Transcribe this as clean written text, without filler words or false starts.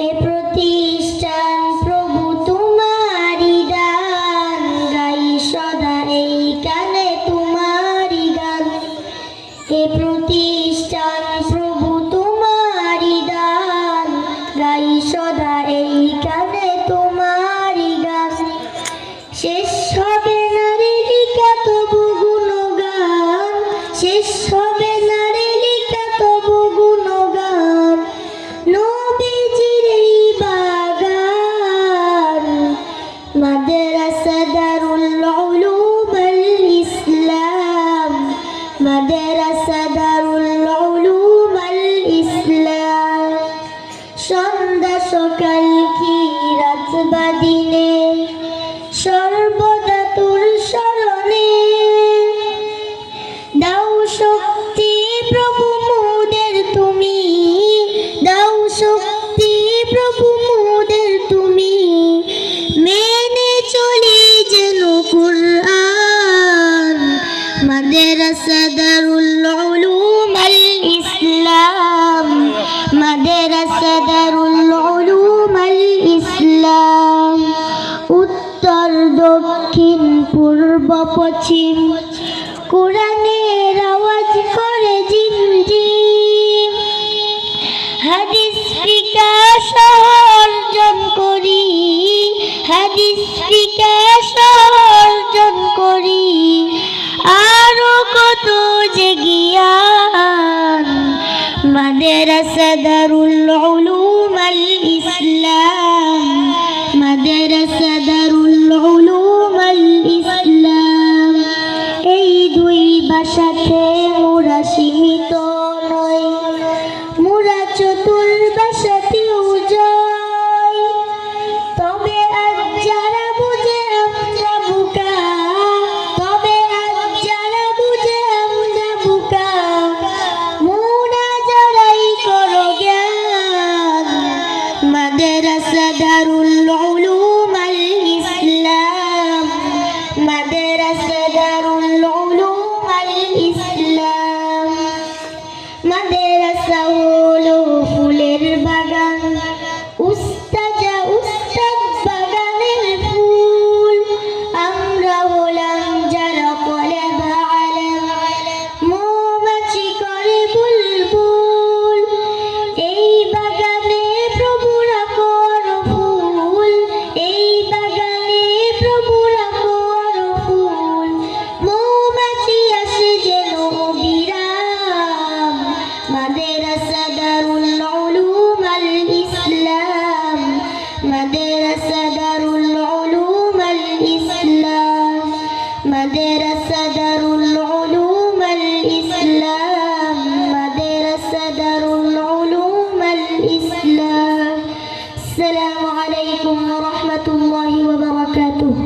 এ প্রতিষ্ঠান প্রভু তোমারি দান, গাই সদা এই কানে তোমারি গান। এ প্রতিষ্ঠান প্রভু তোমারি দান, গাই সদা এই কানে তোমারি গান। শেষ হবে না রে লিখা তবু গুণগান, শেষ হবে না রে লিখা তবু গুণগান। নবীজির এই বাগান, মাদ্রাসা দারুল উলুম আল ইসলাম, মাদ্রাসা দারুল উলুম আল ইসলাম। সন্ধ্যা সকাল কি রাত বা দিনে, সর্বদা তোর স্মরণে। দাও শক্তি প্রভু মোদের তুমি, দাও শক্তি প্রভু মোদের তুমি। মেনে চলি যেন কুরআন, মাদ্রাসা দারুল উলুম আল ইসলাম, মাদ্রাসা দারুল উলুম আল ইসলাম। উত্তর দক্ষিণ পূর্ব পশ্চিম কোরআনের আওয়াজ করে ঝিমঝিম। হাদিস বিকাশ অর্জন করি, হাদিস বিকাশ অর্জন করি। আরো কত যে জ্ঞান, মাদ্রাসা দারুল উলুম আল ইসলাম, মাদ্রাসা দারুল উলুম আল ইসলাম। এই দুই ভাষাতে মোরা সীমিত নয়, মোরা চতুর ভাষাতেও জয়। তবে আজ যারা বুঝে আমরা বোকা, তবে আজ যারা বুঝে আমরা বোকা। মোরা যারাই করো জ্ঞান, মাদ্রাসা দারুল উলুম আল ইসলাম, মাদ্রাসা দারুল উলুম আল ইসলাম। মাদ্রাসা হলো ফুলের বাগান, উস্তাজা উস্তাদ বাগানের ফুল। আমরা হলাম যারা তলেবা আলেম, মৌমাছি করে বুলবুল। এই বাগানে প্রভুরা করো ফুল, এই বাগানে প্রভুরা করো ফুল। মৌমাছি আসে যেন বিরাম, মাদ্রাসা দারুল উলুম আল ইসলাম, মাদ্রাসা দারুল উলুম আল ইসলাম, মাদ্রাসা দারুল উলুম আল ইসলাম, মাদ্রাসা দারুল উলুম আল ইসলাম। আসসালামু আলাইকুম ওয়া রাহমাতুল্লাহি ওয়া বারাকাতুহু।